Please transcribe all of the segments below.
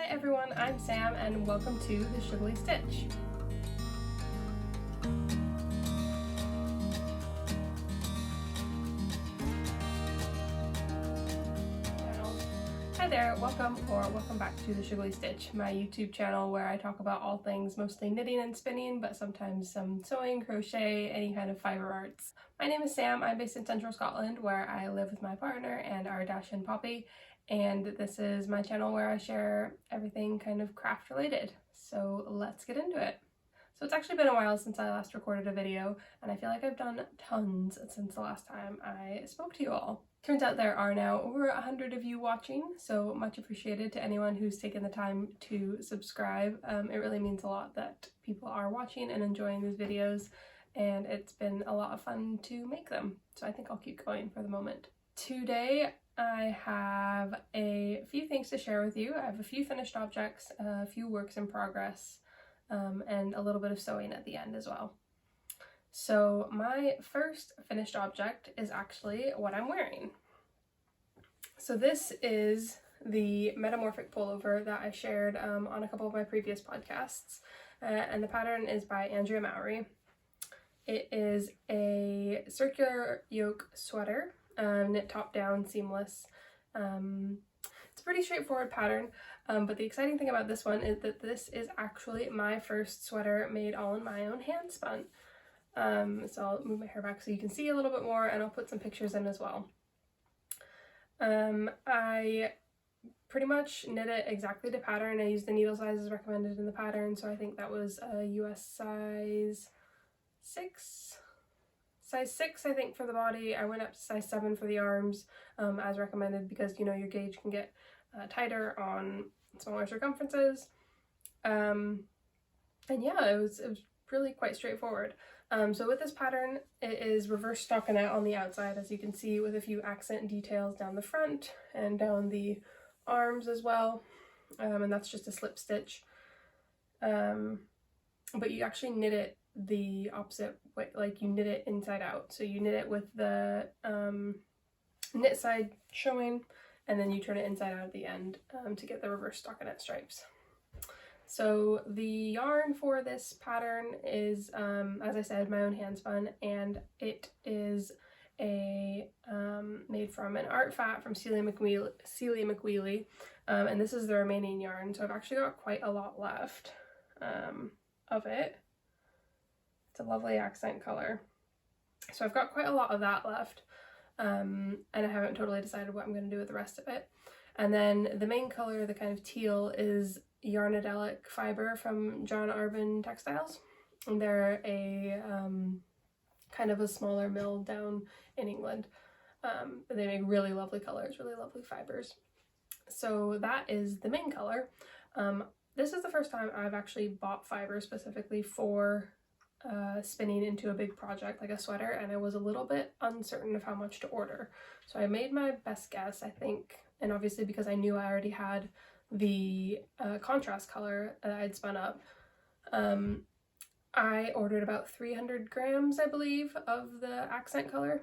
Hi everyone, I'm Sam and welcome to the Shoogly Stitch. Hi there, welcome back to the Shoogly Stitch, my YouTube channel where I talk about all things mostly knitting and spinning, but sometimes some sewing, crochet, any kind of fiber arts. My name is Sam, I'm based in central Scotland where I live with my partner and our Dashin Poppy, and this is my channel where I share everything kind of craft related. So let's get into it. So it's actually been a while since I last recorded a video, and I feel like I've done tons since the last time I spoke to you all. Turns out there are now over 100 of you watching, so much appreciated to anyone who's taken the time to subscribe. It really means a lot that people are watching and enjoying these videos, and it's been a lot of fun to make them. So I think I'll keep going for the moment. Today I have a few things to share with you. I have a few finished objects, a few works in progress, and a little bit of sewing at the end as well. So my first finished object is actually what I'm wearing. So this is the Metamorphic Pullover that I shared on a couple of my previous podcasts, and the pattern is by Andrea Mowry. It is a circular yoke sweater, knit top down, seamless. It's a pretty straightforward pattern, but the exciting thing about this one is that this is actually my first sweater made all in my own hand spun. So I'll move my hair back so you can see a little bit more, and I'll put some pictures in as well. I pretty much knit it exactly to pattern. I used the needle sizes recommended in the pattern, so I think that was a US size 6. Size 6 I think for the body. I went up to size 7 for the arms, as recommended, because you know your gauge can get tighter on smaller circumferences. And yeah, it was really quite straightforward. So with this pattern, it is reverse stockinette on the outside, as you can see, with a few accent details down the front and down the arms as well, and that's just a slip stitch. But you actually knit it the opposite way, like you knit it inside out. So you knit it with the knit side showing, and then you turn it inside out at the end to get the reverse stockinette stripes. So the yarn for this pattern is, as I said, my own hand spun, and it is a made from an art fat from Celia McWheely, and this is the remaining yarn. So I've actually got quite a lot left of it. It's a lovely accent color. So I've got quite a lot of that left, and I haven't totally decided what I'm going to do with the rest of it. And then the main color, the kind of teal, is Yarnadelic fibre from John Arbon Textiles, and they're a kind of a smaller mill down in England. They make really lovely colors, really lovely fibres. So that is the main color. This is the first time I've actually bought fibre specifically for spinning into a big project like a sweater, and I was a little bit uncertain of how much to order. So I made my best guess, I think, and obviously because I knew I already had the contrast color that I'd spun up, I ordered about 300 grams, I believe, of the accent color,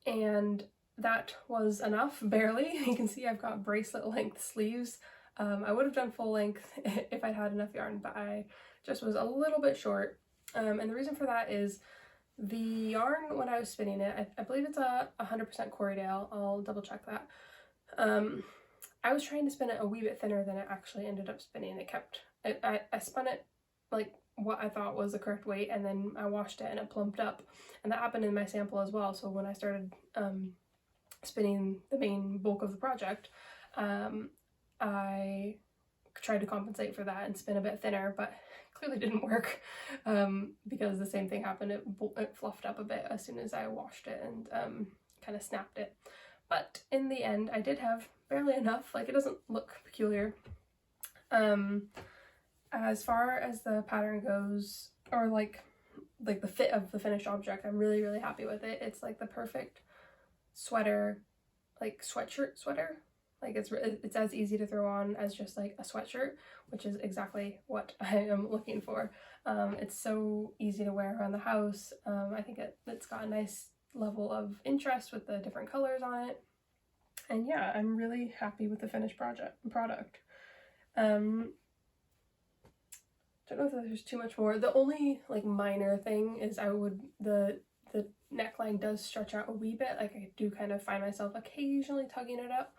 and that was enough, barely. You can see I've got bracelet length sleeves. I would have done full length if I'd had enough yarn, but I just was a little bit short. And the reason for that is the yarn, when I was spinning it, I believe it's a 100% Corriedale, I'll double check that. I was trying to spin it a wee bit thinner than it actually ended up spinning. I spun it like what I thought was the correct weight, and then I washed it and it plumped up, and that happened in my sample as well. So when I started spinning the main bulk of the project, I tried to compensate for that and spin a bit thinner, but clearly didn't work, because the same thing happened. It fluffed up a bit as soon as I washed it and kind of snapped it. But in the end, I did have barely enough. Like, it doesn't look peculiar. As far as the pattern goes, or like the fit of the finished object, I'm really, really happy with it. It's like the perfect sweater, like sweatshirt sweater. Like it's as easy to throw on as just like a sweatshirt, which is exactly what I am looking for. It's so easy to wear around the house. I think it's got a nice level of interest with the different colors on it. And yeah, I'm really happy with the finished product. Don't know if there's too much more. The only like minor thing is the neckline does stretch out a wee bit. Like I do kind of find myself occasionally tugging it up,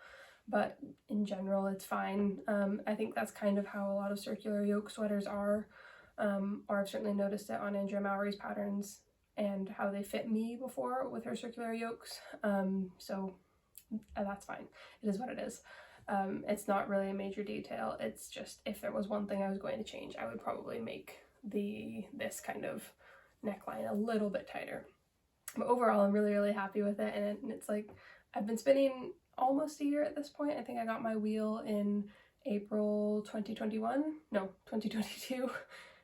but in general it's fine. I think that's kind of how a lot of circular yoke sweaters are, or I've certainly noticed it on Andrea Mowry's patterns and how they fit me before with her circular yokes. So that's fine. It is what it is. It's not really a major detail. It's just if there was one thing I was going to change, I would probably make this kind of neckline a little bit tighter. But overall, I'm really happy with it, and it's like I've been spinning almost a year at this point. I think I got my wheel in April 2022,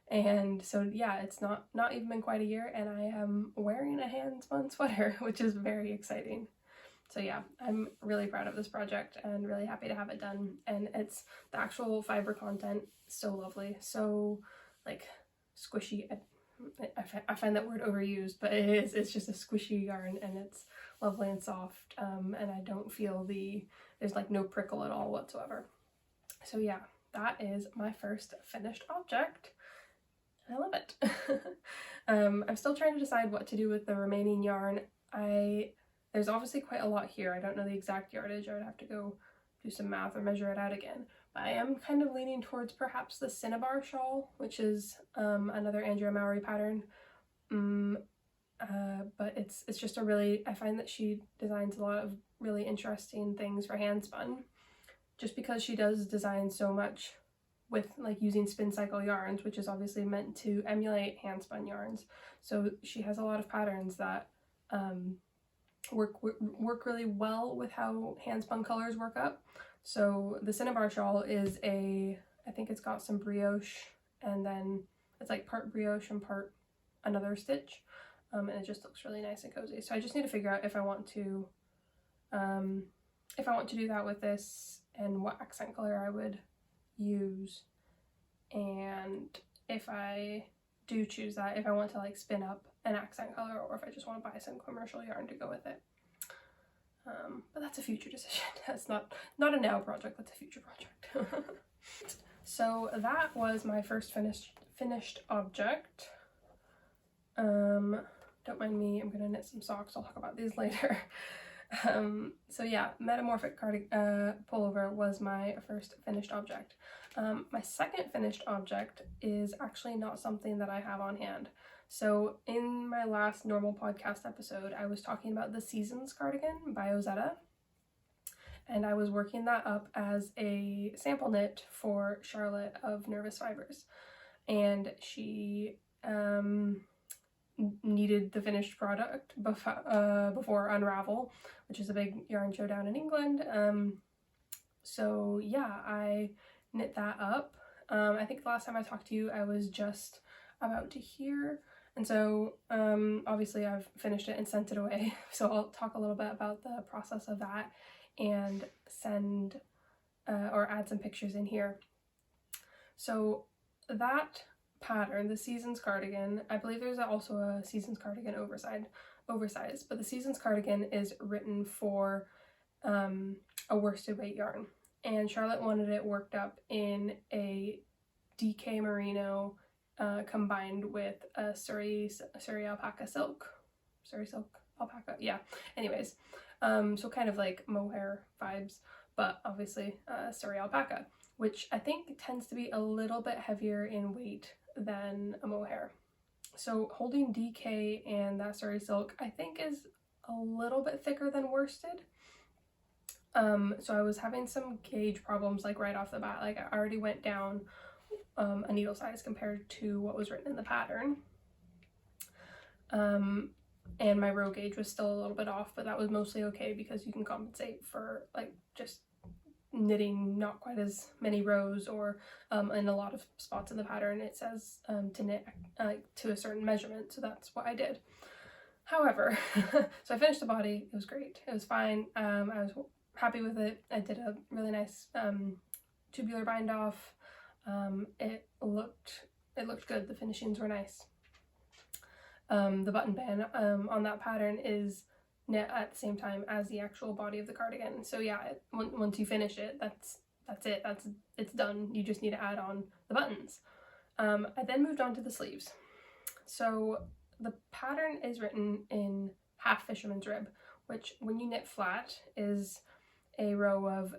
and so yeah, it's not even been quite a year, and I am wearing a hand spun sweater, which is very exciting. So yeah, I'm really proud of this project and really happy to have it done. And it's the actual fiber content, so lovely, so like squishy. I find that word overused, but it is. It's just a squishy yarn, and it's lovely and soft. And I don't feel there's like no prickle at all whatsoever. So yeah, that is my first finished object. I love it. I'm still trying to decide what to do with the remaining yarn. There's obviously quite a lot here. I don't know the exact yardage. I would have to go do some math or measure it out again. But I am kind of leaning towards perhaps the Cinnabar shawl, which is another Andrea Mowry pattern. But it's just I find that she designs a lot of really interesting things for hand spun, just because she does design so much with like using spin cycle yarns, which is obviously meant to emulate hand spun yarns. So she has a lot of patterns that work really well with how hand spun colors work up. So the Cinnabar shawl is I think it's got some brioche, and then it's like part brioche and part another stitch, and it just looks really nice and cozy. So I just need to figure out if I want to do that with this and what accent color I would use, and if I do choose that, if I want to like spin up an accent color or if I just want to buy some commercial yarn to go with it. But that's a future decision. That's not a now project, that's a future project. So that was my first finished object. Don't mind me, I'm gonna knit some socks, I'll talk about these later. So yeah, Metamorphic Pullover was my first finished object. My second finished object is actually not something that I have on hand. So in my last normal podcast episode, I was talking about the Seasons cardigan by Ozetta, and I was working that up as a sample knit for Charlotte of Nervous Fibers, and she needed the finished product before Unravel, which is a big yarn show down in England. So yeah, I knit that up. I think the last time I talked to you, I was just about to here. And so obviously I've finished it and sent it away. So I'll talk a little bit about the process of that and send or add some pictures in here. So that pattern, the Seasons cardigan, I believe there's also a Seasons cardigan oversized, but the Seasons cardigan is written for a worsted weight yarn, and Charlotte wanted it worked up in a DK merino combined with a Surrey alpaca silk, Surrey silk alpaca, yeah. Anyways, so kind of like mohair vibes, but obviously Surrey alpaca, which I think tends to be a little bit heavier in weight than a mohair. So holding DK and that Surrey silk I think is a little bit thicker than worsted. So I was having some gauge problems like right off the bat. Like I already went down a needle size compared to what was written in the pattern. And my row gauge was still a little bit off, but that was mostly okay because you can compensate for like just knitting not quite as many rows, or in a lot of spots in the pattern it says to knit to a certain measurement, so that's what I did. However, so I finished the body, it was great, it was fine, I was happy with it. I did a really nice tubular bind off. It looked good, the finishings were nice. The button band on that pattern is knit at the same time as the actual body of the cardigan, so yeah, once you finish it, that's that's it, it's done. You just need to add on the buttons. I then moved on to the sleeves. So the pattern is written in half fisherman's rib, which when you knit flat is a row of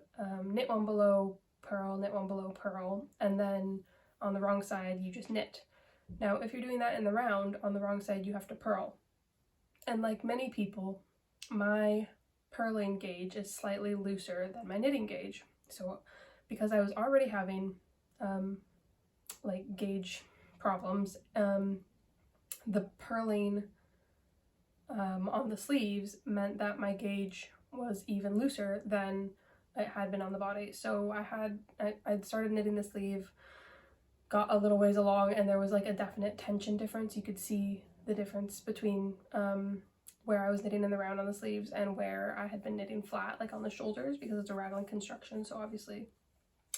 knit one below, purl, knit one below, purl, and then on the wrong side you just knit. Now if you're doing that in the round, on the wrong side you have to purl. And like many people, my purling gauge is slightly looser than my knitting gauge. So because I was already having like gauge problems, the purling on the sleeves meant that my gauge was even looser than it had been on the body. So I'd started knitting the sleeve, got a little ways along, and there was like a definite tension difference. You could see the difference between where I was knitting in the round on the sleeves and where I had been knitting flat, like on the shoulders, because it's a raglan construction. So obviously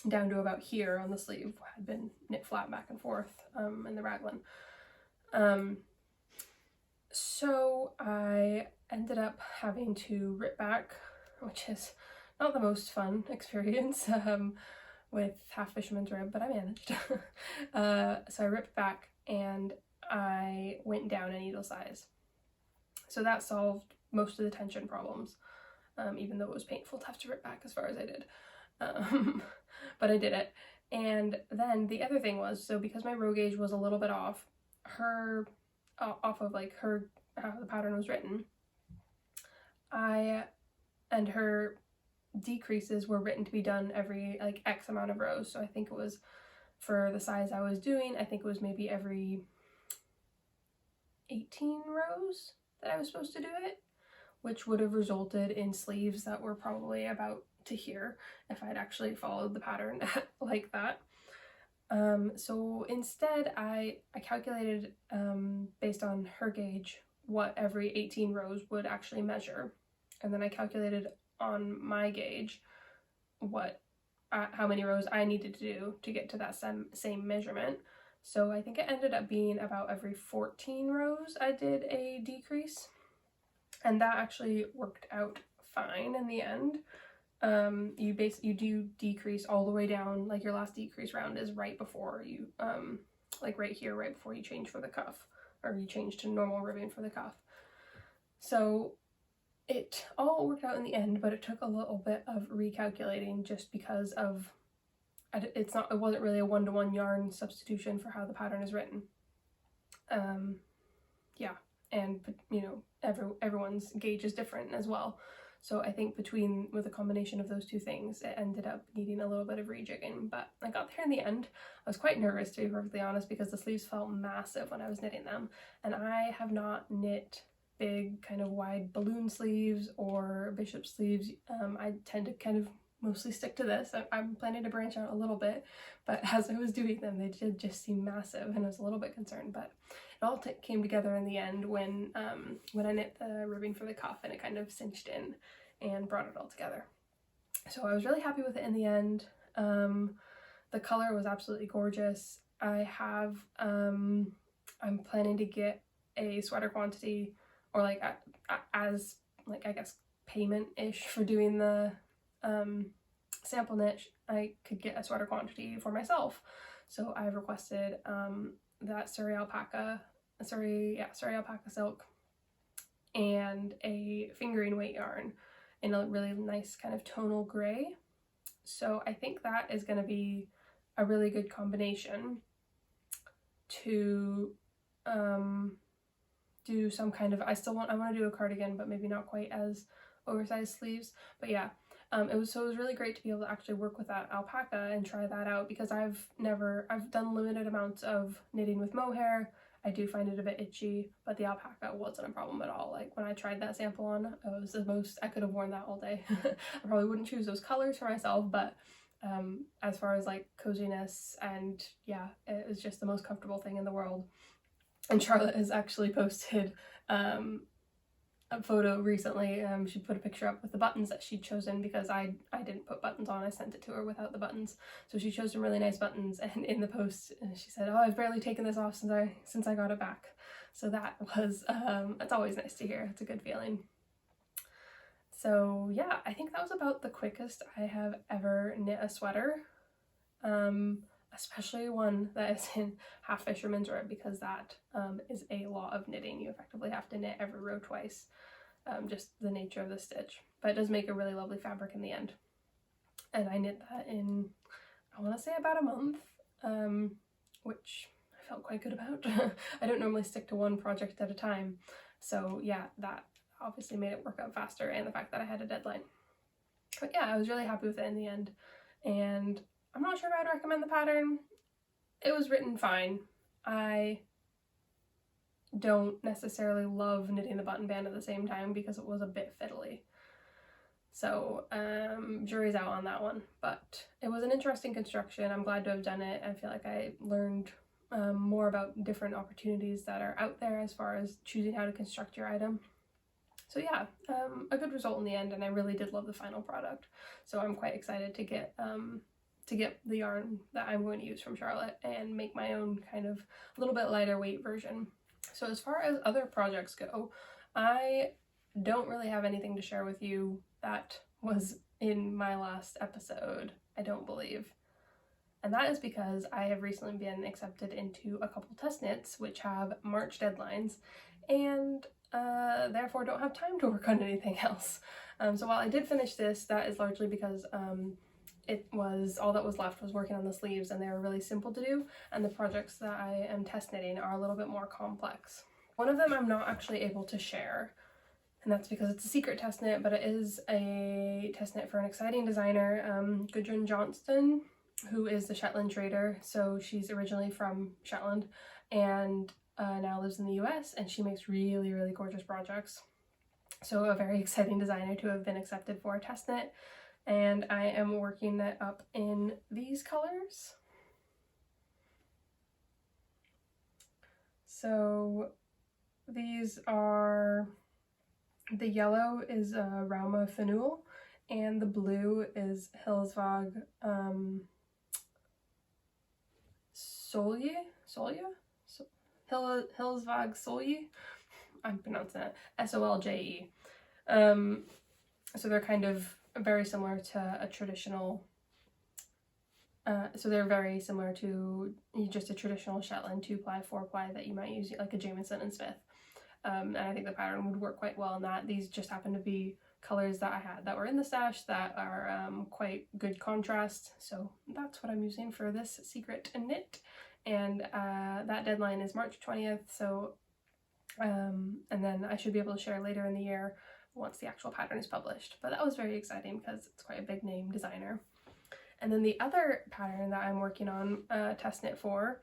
down to about here on the sleeve had been knit flat back and forth in the raglan. So I ended up having to rip back, which is not the most fun experience with half fisherman's rib, but I managed. So I ripped back and I went down a needle size. So that solved most of the tension problems, even though it was painful to have to rip back as far as I did. But I did it. And then the other thing was, so because my row gauge was a little bit off, off of like how the pattern was written, and her decreases were written to be done every like X amount of rows. So I think it was, for the size I was doing, I think it was maybe every 18 rows that I was supposed to do it, which would have resulted in sleeves that were probably about to here if I'd actually followed the pattern like that. So instead I calculated based on her gauge what every 18 rows would actually measure, and then I calculated on my gauge what how many rows I needed to do to get to that same measurement. So I think it ended up being about every 14 rows I did a decrease, and that actually worked out fine in the end. You do decrease all the way down, like your last decrease round is right before you, like right here, right before you change for the cuff, or you change to normal ribbing for the cuff. So it all worked out in the end, but it took a little bit of recalculating just because of, it wasn't really a one-to-one yarn substitution for how the pattern is written. Yeah, and you know, everyone's gauge is different as well. So I think with a combination of those two things, it ended up needing a little bit of rejigging, but I got there in the end. I was quite nervous, to be perfectly honest, because the sleeves felt massive when I was knitting them, and I have not knit big kind of wide balloon sleeves or bishop sleeves. I tend to kind of mostly stick to this. I'm planning to branch out a little bit, but as I was doing them, they did just seem massive, and I was a little bit concerned, but it all came together in the end when I knit the ribbing for the cuff, and it kind of cinched in and brought it all together. So I was really happy with it in the end. The color was absolutely gorgeous. I have, I'm planning to get a sweater quantity, or like as like I guess payment-ish for doing the sample knit. I could get a sweater quantity for myself. So I've requested that Surrey alpaca silk and a fingering weight yarn in a really nice kind of tonal gray. So I think that is going to be a really good combination to do some kind of, I want to do a cardigan, but maybe not quite as oversized sleeves. But yeah, it was really great to be able to actually work with that alpaca and try that out, because I've done limited amounts of knitting with mohair. I do find it a bit itchy, but the alpaca wasn't a problem at all. Like when I tried that sample on, it was the most, I could have worn that all day. I probably wouldn't choose those colors for myself, but as far as like coziness, and yeah, it was just the most comfortable thing in the world. And Charlotte has actually posted a photo recently. She put a picture up with the buttons that she'd chosen, because I didn't put buttons on. I sent it to her without the buttons. So she chose some really nice buttons, and in the post she said, "Oh, I've barely taken this off since I got it back." So that was, it's always nice to hear. It's a good feeling. So yeah, I think that was about the quickest I have ever knit a sweater, especially one that is in half fisherman's rib, because that is a lot of knitting. You effectively have to knit every row twice, just the nature of the stitch, but it does make a really lovely fabric in the end. And I knit that in, I want to say, about a month, which I felt quite good about. I don't normally stick to one project at a time, so yeah, that obviously made it work out faster, and the fact that I had a deadline. But yeah, I was really happy with it in the end, and I'm not sure if I'd recommend the pattern. It was written fine. I don't necessarily love knitting the button band at the same time because it was a bit fiddly. So jury's out on that one, but it was an interesting construction. I'm glad to have done it. I feel like I learned more about different opportunities that are out there as far as choosing how to construct your item. So yeah, a good result in the end, and I really did love the final product. So I'm quite excited to get the yarn that I'm going to use from Charlotte and make my own kind of a little bit lighter weight version. So as far as other projects go, I don't really have anything to share with you that was in my last episode, I don't believe. And that is because I have recently been accepted into a couple test knits which have March deadlines, and therefore don't have time to work on anything else. So while I did finish this, that is largely because it was all that was left was working on the sleeves, and they were really simple to do, and the projects that I am test knitting are a little bit more complex. One of them I'm not actually able to share, and that's because it's a secret test knit, but it is a test knit for an exciting designer, Gudrun Johnston, who is the Shetland trader. So she's originally from Shetland and now lives in the US, and she makes really, really gorgeous projects. So a very exciting designer to have been accepted for a test knit, and I am working it up in these colors. So these are, the yellow is Rauma Fenul, and the blue is Hillsvag Hillsvag Solje. I'm pronouncing it Solje. So they're kind of very similar to a traditional, so they're very similar to just a traditional Shetland 2-ply, 4-ply that you might use, like a Jamieson and Smith. And I think the pattern would work quite well in that. These just happen to be colors that I had that were in the stash that are quite good contrast, so that's what I'm using for this secret knit. And that deadline is March 20th, so and then I should be able to share later in the year once the actual pattern is published. But that was very exciting because it's quite a big name designer. And then the other pattern that I'm working on test knit for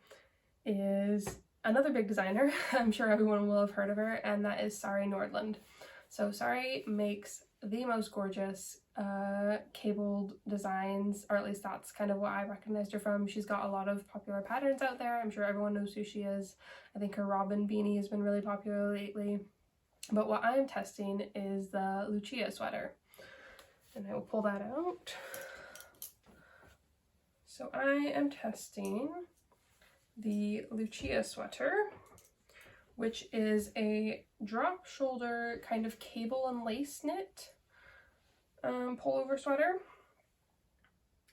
is another big designer. I'm sure everyone will have heard of her, and that is Sari Nordland. So Sari makes the most gorgeous cabled designs, or at least that's kind of what I recognized her from. She's got a lot of popular patterns out there. I'm sure everyone knows who she is. I think her Robin beanie has been really popular lately. But what I'm testing is the Lucia sweater, and I will pull that out. So I am testing the Lucia sweater, which is a drop shoulder kind of cable and lace knit pullover sweater,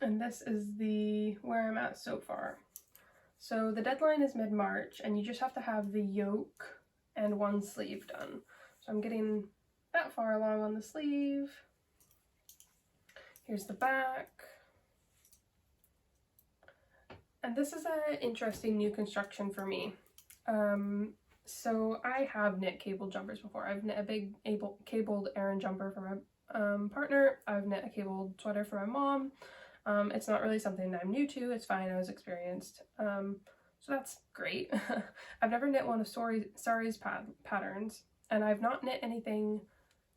and this is where I'm at so far. So the deadline is mid-March, and you just have to have the yoke and one sleeve done. So I'm getting that far along on the sleeve. Here's the back. And this is an interesting new construction for me. So I have knit cabled jumpers before. I've knit a big cabled Aran jumper for my partner. I've knit a cabled sweater for my mom. It's not really something that I'm new to. It's fine, I was experienced. So that's great. I've never knit one of Sari's patterns, and I've not knit anything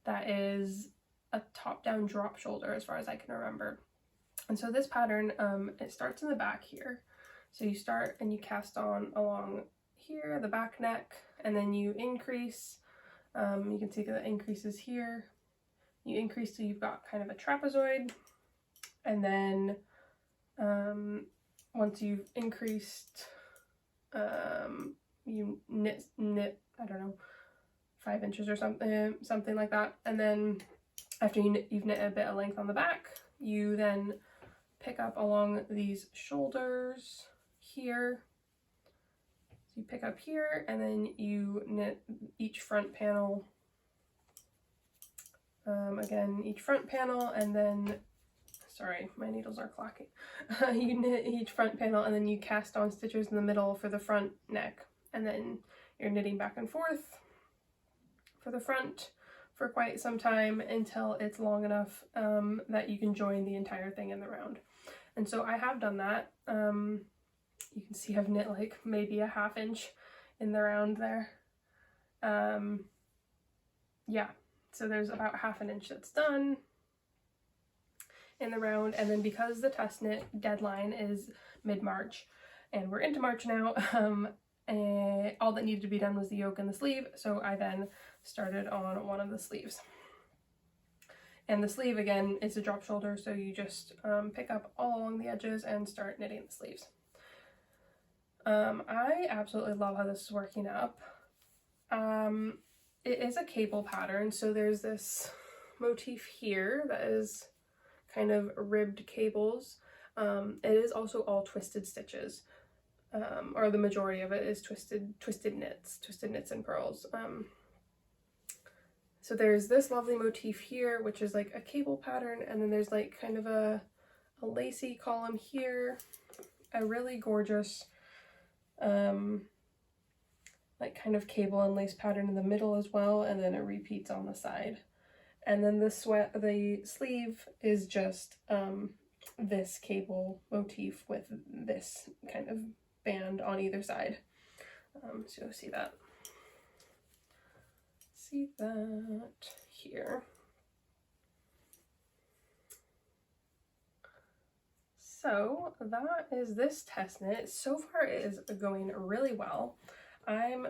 that is a top-down drop shoulder as far as I can remember. And so this pattern, it starts in the back here. So you start and you cast on along here, the back neck, and then you increase. You can see that it increases here. You increase till you've got kind of a trapezoid, and then once you've increased, you knit, I don't know, 5 inches or something like that, and then after you've knit a bit of length on the back, you then pick up along these shoulders here. So you pick up here and then you knit each front panel, again each front panel, and then, sorry, my needles are clacking. You knit each front panel and then you cast on stitches in the middle for the front neck, and then you're knitting back and forth for the front for quite some time until it's long enough that you can join the entire thing in the round. And so I have done that. You can see I've knit like maybe a ½ inch in the round there. Yeah, so there's about ½ inch that's done in the round, and then because the test knit deadline is mid-March and we're into March now, all that needed to be done was the yoke and the sleeve, so I then started on one of the sleeves. And the sleeve, again, is a drop shoulder, so you just pick up all along the edges and start knitting the sleeves. I absolutely love how this is working up. It is a cable pattern, so there's this motif here that is kind of ribbed cables. It is also all twisted stitches, or the majority of it is twisted knits and purls. So there's this lovely motif here, which is like a cable pattern, and then there's like kind of a lacy column here, a really gorgeous like kind of cable and lace pattern in the middle as well, and then it repeats on the side. And then the sleeve is just this cable motif with this kind of band on either side. So you'll see that. See that here. So that is this test knit. So far it is going really well. I'm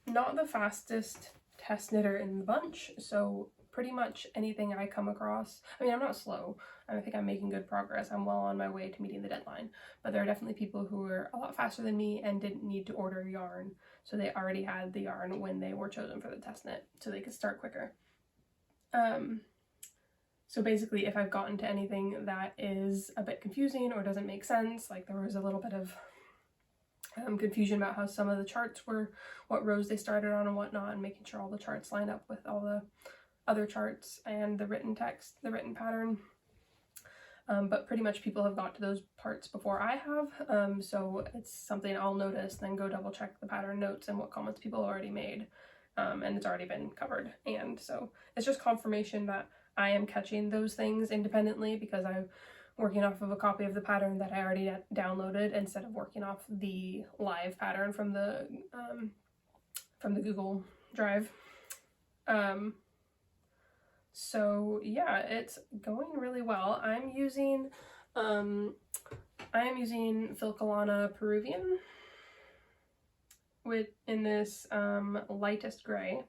not the fastest test knitter in the bunch, so pretty much anything I come across, I mean, I'm not slow. I think I'm making good progress. I'm well on my way to meeting the deadline, but there are definitely people who are a lot faster than me and didn't need to order yarn, so they already had the yarn when they were chosen for the test knit, so they could start quicker. So basically, if I've gotten to anything that is a bit confusing or doesn't make sense, like there was a little bit of confusion about how some of the charts were, what rows they started on and whatnot, and making sure all the charts line up with all the other charts and the written text, the written pattern. But pretty much people have got to those parts before I have, so it's something I'll notice, then go double check the pattern notes and what comments people already made, and it's already been covered. And so it's just confirmation that I am catching those things independently, because I'm working off of a copy of the pattern that I already downloaded instead of working off the live pattern from the Google Drive. So yeah, it's going really well. I am using Filcolana Peruvian in this lightest gray,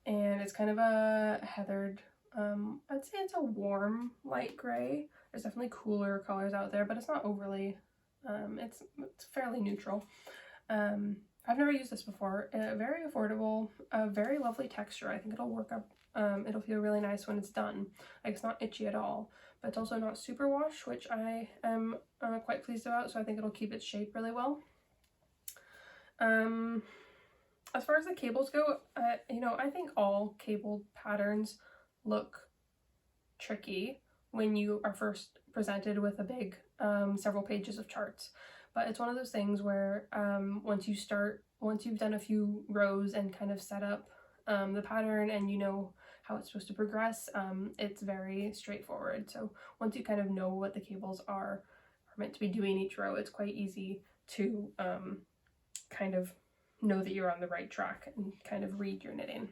and it's kind of a heathered, I'd say it's a warm light gray. There's definitely cooler colors out there, but it's not overly, it's fairly neutral. I've never used this before. Very affordable, a very lovely texture. I think it'll work up, it'll feel really nice when it's done. Like, it's not itchy at all, but it's also not super wash, which I am quite pleased about, so I think it'll keep its shape really well. As far as the cables go, you know, I think all cabled patterns look tricky when you are first presented with a big several pages of charts, but it's one of those things where once you've done a few rows and kind of set up the pattern and you know how it's supposed to progress, it's very straightforward. So once you kind of know what the cables are meant to be doing each row, it's quite easy to kind of know that you're on the right track and kind of read your knitting.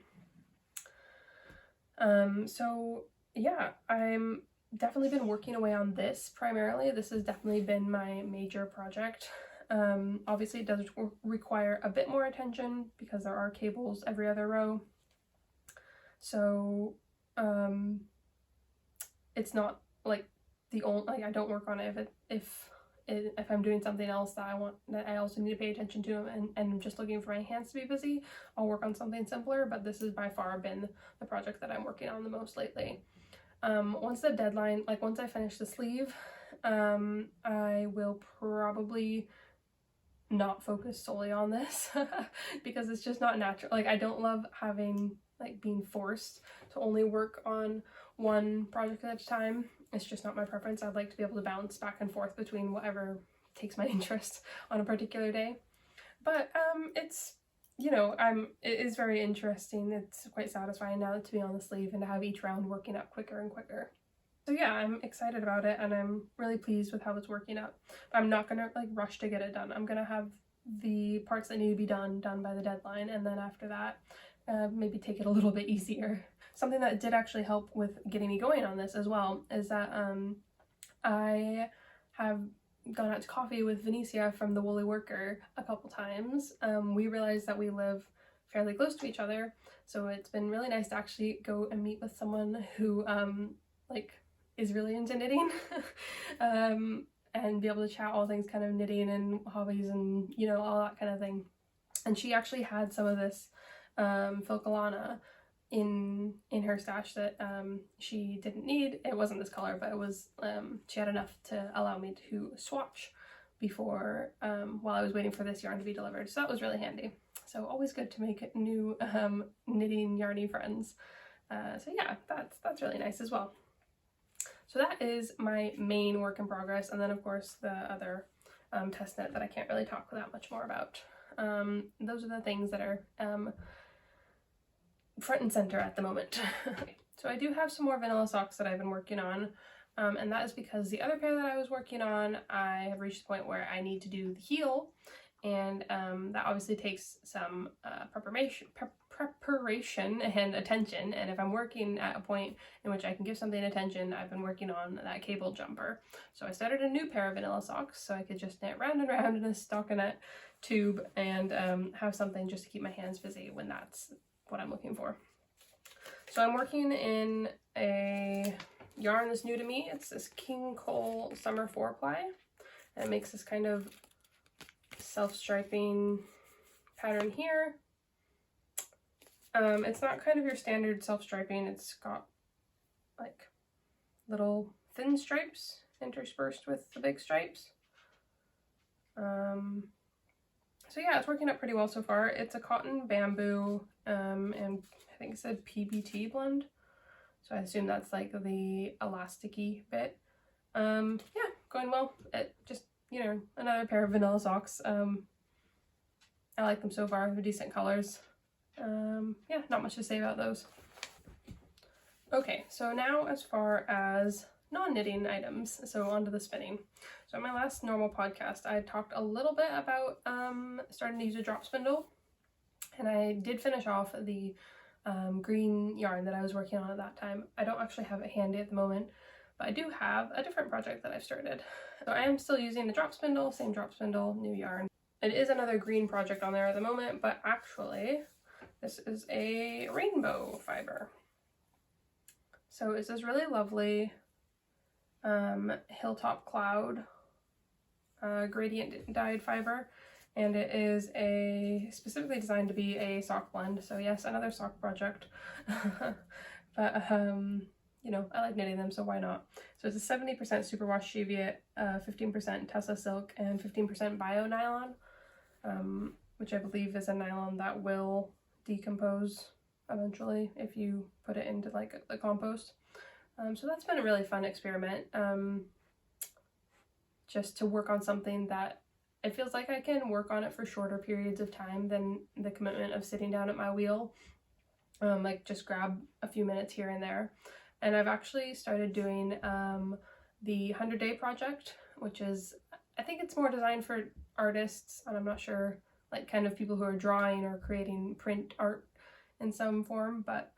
So yeah, I'm definitely been working away on this primarily. This has definitely been my major project. Obviously it does require a bit more attention because there are cables every other row. So it's not like the only, like, I don't work on it if if I'm doing something else that I also need to pay attention to, and I'm just looking for my hands to be busy, I'll work on something simpler, but this has by far been the project that I'm working on the most lately. Once the deadline, like once I finish the sleeve, I will probably not focus solely on this because it's just not natural. Like I don't love having, like, being forced to only work on one project at a time. It's just not my preference. I'd like to be able to bounce back and forth between whatever takes my interest on a particular day. But it's, you know, it is very interesting. It's quite satisfying now to be on the sleeve and to have each round working up quicker and quicker. So yeah, I'm excited about it, and I'm really pleased with how it's working out. But I'm not gonna like rush to get it done. I'm gonna have the parts that need to be done by the deadline, and then after that, maybe take it a little bit easier. Something that did actually help with getting me going on this as well is that I have gone out to coffee with Venetia from the Woolly Worker a couple times. We realized that we live fairly close to each other, so it's been really nice to actually go and meet with someone who like is really into knitting and be able to chat all things kind of knitting and hobbies and, you know, all that kind of thing. And she actually had some of this Filcolana in her stash that she didn't need. It wasn't this color, but it was she had enough to allow me to swatch before while I was waiting for this yarn to be delivered, so that was really handy. So always good to make new knitting yarny friends. So yeah, that's really nice as well. So that is my main work in progress, and then of course the other test knit that I can't really talk that much more about. Those are the things that are front and center at the moment. So I do have some more vanilla socks that I've been working on, and that is because the other pair that I was working on, I have reached the point where I need to do the heel, and that obviously takes some preparation and attention, and if I'm working at a point in which I can give something attention, I've been working on that cable jumper. So I started a new pair of vanilla socks so I could just knit round and round in a stockinette tube and have something just to keep my hands busy when that's what I'm looking for. So I'm working in a yarn that's new to me. It's this King Cole Summer 4-ply, and it makes this kind of self-striping pattern here. It's not kind of your standard self-striping. It's got like little thin stripes interspersed with the big stripes. So yeah, it's working out pretty well so far. It's a cotton bamboo and I think it said PBT blend, so I assume that's like the elasticy bit. Yeah, going well. It just, you know, another pair of vanilla socks. I like them so far. They're decent colors. Yeah, not much to say about those. Okay, so now as far as non-knitting items, so onto the spinning. So in my last normal podcast, I talked a little bit about starting to use a drop spindle, and I did finish off the green yarn that I was working on at that time. I don't actually have it handy at the moment, but I do have a different project that I've started. So I am still using the drop spindle, same drop spindle, new yarn. It is another green project on there at the moment, but actually this is a rainbow fiber. So it's this really lovely Hilltop Cloud gradient dyed fiber, and it is specifically designed to be a sock blend. So yes, another sock project. But you know, I like knitting them, so why not? So it's a 70% superwash Cheviot, 15% Tussah silk, and 15% Bio-Nylon, which I believe is a nylon that will decompose eventually if you put it into like the compost. So that's been a really fun experiment, just to work on something that it feels like I can work on it for shorter periods of time than the commitment of sitting down at my wheel. Like just grab a few minutes here and there. And I've actually started doing the 100-day project, which is, I think it's more designed for artists, and I'm not sure, like kind of people who are drawing or creating print art in some form, but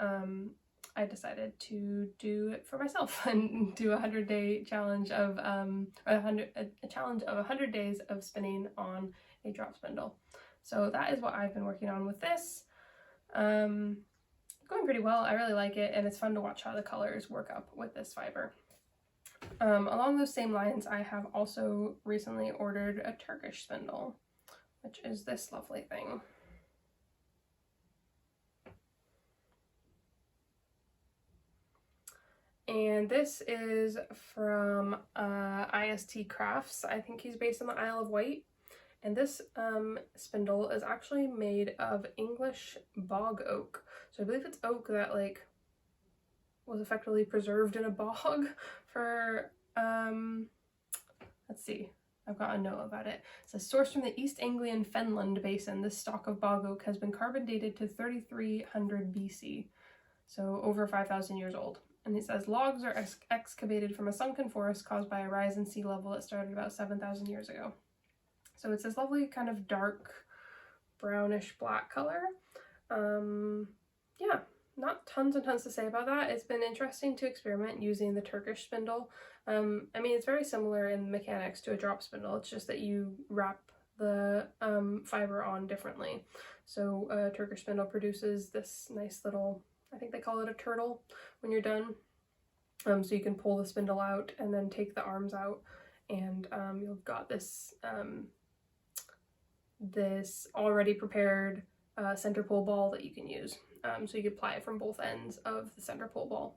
I decided to do it for myself and do a 100-day challenge of a challenge of 100 days of spinning on a drop spindle. So that is what I've been working on with this. Going pretty well. I really like it, and it's fun to watch how the colors work up with this fiber. Along those same lines, I have also recently ordered a Turkish spindle, which is this lovely thing. And this is from IST Crafts. I think he's based in the Isle of Wight. And this spindle is actually made of English Bog Oak. So I believe it's oak that like was effectively preserved in a bog for, let's see, I've got a note about it. It says, sourced from the East Anglian Fenland Basin, this stock of bog oak has been carbon dated to 3300 BC, so over 5,000 years old. And it says, logs are excavated from a sunken forest caused by a rise in sea level that started about 7,000 years ago. So it's this lovely kind of dark brownish black color. Yeah, not tons and tons to say about that. It's been interesting to experiment using the Turkish spindle. I mean, it's very similar in mechanics to a drop spindle. It's just that you wrap the fiber on differently. So a Turkish spindle produces this nice little, I think they call it a turtle when you're done. So you can pull the spindle out and then take the arms out, and you've got this this already prepared center pull ball that you can use. So you can apply it from both ends of the center pull ball.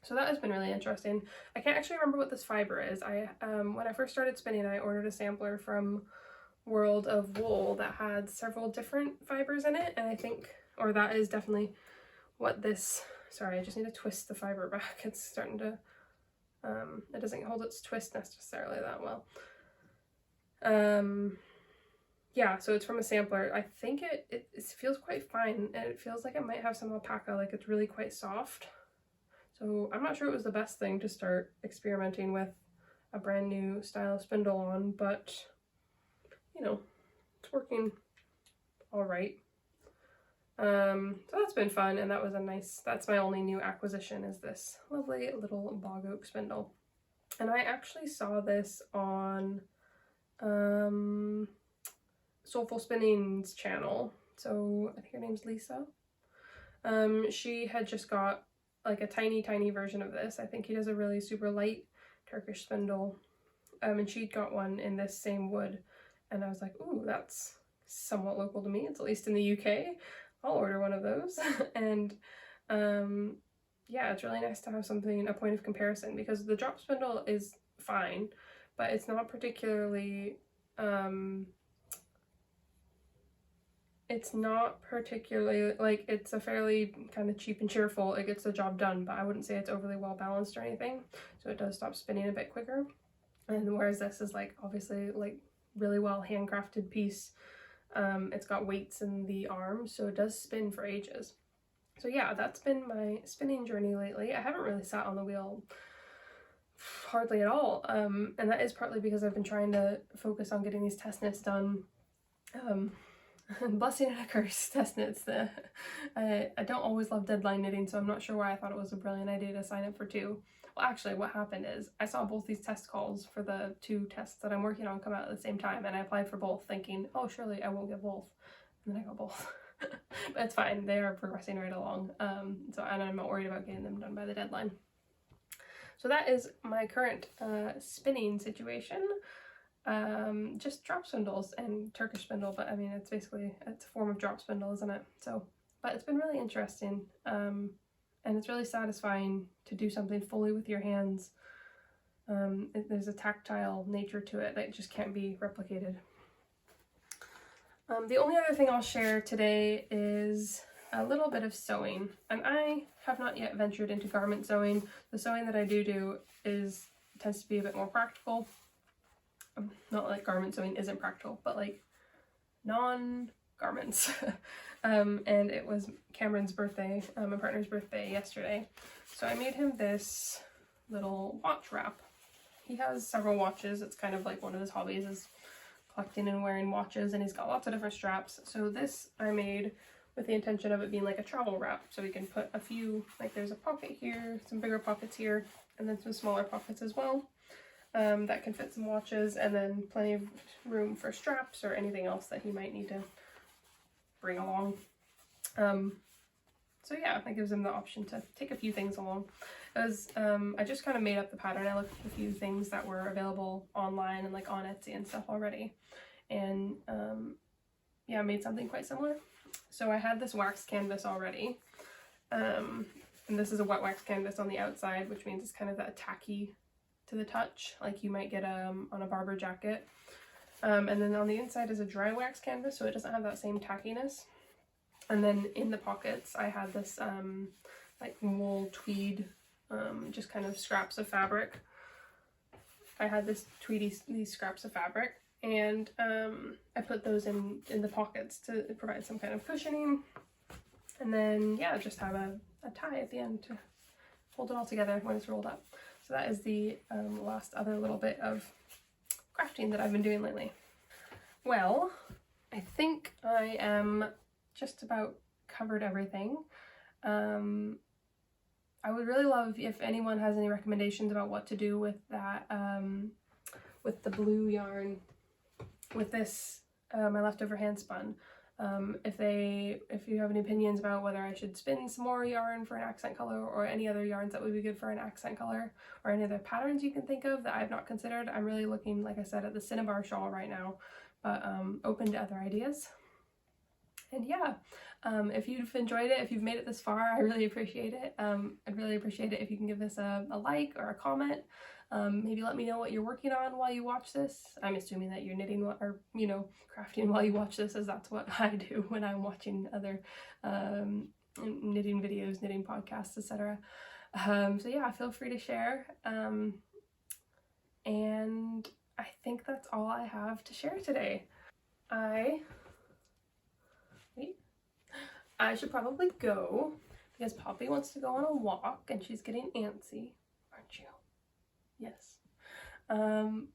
So that has been really interesting. I can't actually remember what this fiber is. When I first started spinning, I ordered a sampler from World of Wool that had several different fibers in it, and I think, or that is definitely what this, sorry, I just need to twist the fiber back. It's starting to, it doesn't hold its twist necessarily that well. Yeah, so it's from a sampler. I think it feels quite fine, and it feels like it might have some alpaca, like it's really quite soft. So I'm not sure it was the best thing to start experimenting with a brand new style of spindle on, but you know, it's working all right. So that's been fun, and that was a nice, that's my only new acquisition, is this lovely little bog oak spindle. And I actually saw this on Soulful Spinning's channel. So I think her name's Lisa. She had just got like a tiny version of this. I think he does a really super light Turkish spindle. And she'd got one in this same wood, and I was like, ooh, that's somewhat local to me. It's at least in the UK. I'll order one of those. And yeah, it's really nice to have something, a point of comparison, because the drop spindle is fine, but it's not particularly like, it's a fairly kind of cheap and cheerful, it gets the job done, but I wouldn't say it's overly well balanced or anything, so it does stop spinning a bit quicker. And whereas this is like obviously like really well handcrafted piece, it's got weights in the arms, so it does spin for ages. So yeah, that's been my spinning journey lately. I haven't really sat on the wheel hardly at all, and that is partly because I've been trying to focus on getting these test knits done. Blessing and a curse, test knits. I don't always love deadline knitting, so I'm not sure why I thought it was a brilliant idea to sign up for two. Well, actually what happened is I saw both these test calls for the two tests that I'm working on come out at the same time, and I applied for both thinking, oh, surely I won't get both. And then I got both. But it's fine, they are progressing right along. And I'm not worried about getting them done by the deadline. So that is my current spinning situation. Just drop spindles and Turkish spindle, but I mean it's a form of drop spindle, isn't it? So, but it's been really interesting, and it's really satisfying to do something fully with your hands. There's a tactile nature to it that just can't be replicated. The only other thing I'll share today is a little bit of sewing, and I have not yet ventured into garment sewing. The sewing that I do tends to be a bit more practical. Not like garment sewing isn't practical, but like non-garments. And it was Cameron's birthday, my partner's birthday yesterday, so I made him this little watch wrap. He has several watches. It's kind of like one of his hobbies is collecting and wearing watches, and he's got lots of different straps. So this I made with the intention of it being like a travel wrap, so we can put a few, like there's a pocket here, some bigger pockets here, and then some smaller pockets as well. That can fit some watches, and then plenty of room for straps or anything else that he might need to bring along. So yeah, that gives him the option to take a few things along. It was, I just kind of made up the pattern. I looked at a few things that were available online and like on Etsy and stuff already, and yeah, I made something quite similar. So I had this wax canvas already, and this is a wet wax canvas on the outside, which means it's kind of that tacky to the touch, like you might get on a Barber jacket. And then on the inside is a dry wax canvas, so it doesn't have that same tackiness. And then in the pockets I had this like wool tweed, just kind of scraps of fabric. I had these scraps of fabric, and I put those in the pockets to provide some kind of cushioning. And then yeah, just have a tie at the end to hold it all together when it's rolled up. So that is the last other little bit of crafting that I've been doing lately. Well, I think I am just about covered everything. I would really love if anyone has any recommendations about what to do with that, with the blue yarn, with this, my leftover hand spun. If you have any opinions about whether I should spin some more yarn for an accent color, or any other yarns that would be good for an accent color, or any other patterns you can think of that I've not considered. I'm really looking, like I said, at the Cinnabar shawl right now, but open to other ideas. And yeah, if you've enjoyed it, if you've made it this far, I really appreciate it. I'd really appreciate it if you can give this a like or a comment. Maybe let me know what you're working on while you watch this. I'm assuming that you're knitting or, you know, crafting while you watch this, as that's what I do when I'm watching other knitting videos, knitting podcasts, etc. So yeah, feel free to share. And I think that's all I have to share today. I should probably go because Poppy wants to go on a walk and she's getting antsy, aren't you? Yes.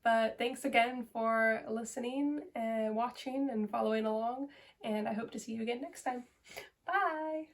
But thanks again for listening and watching and following along, and I hope to see you again next time. Bye!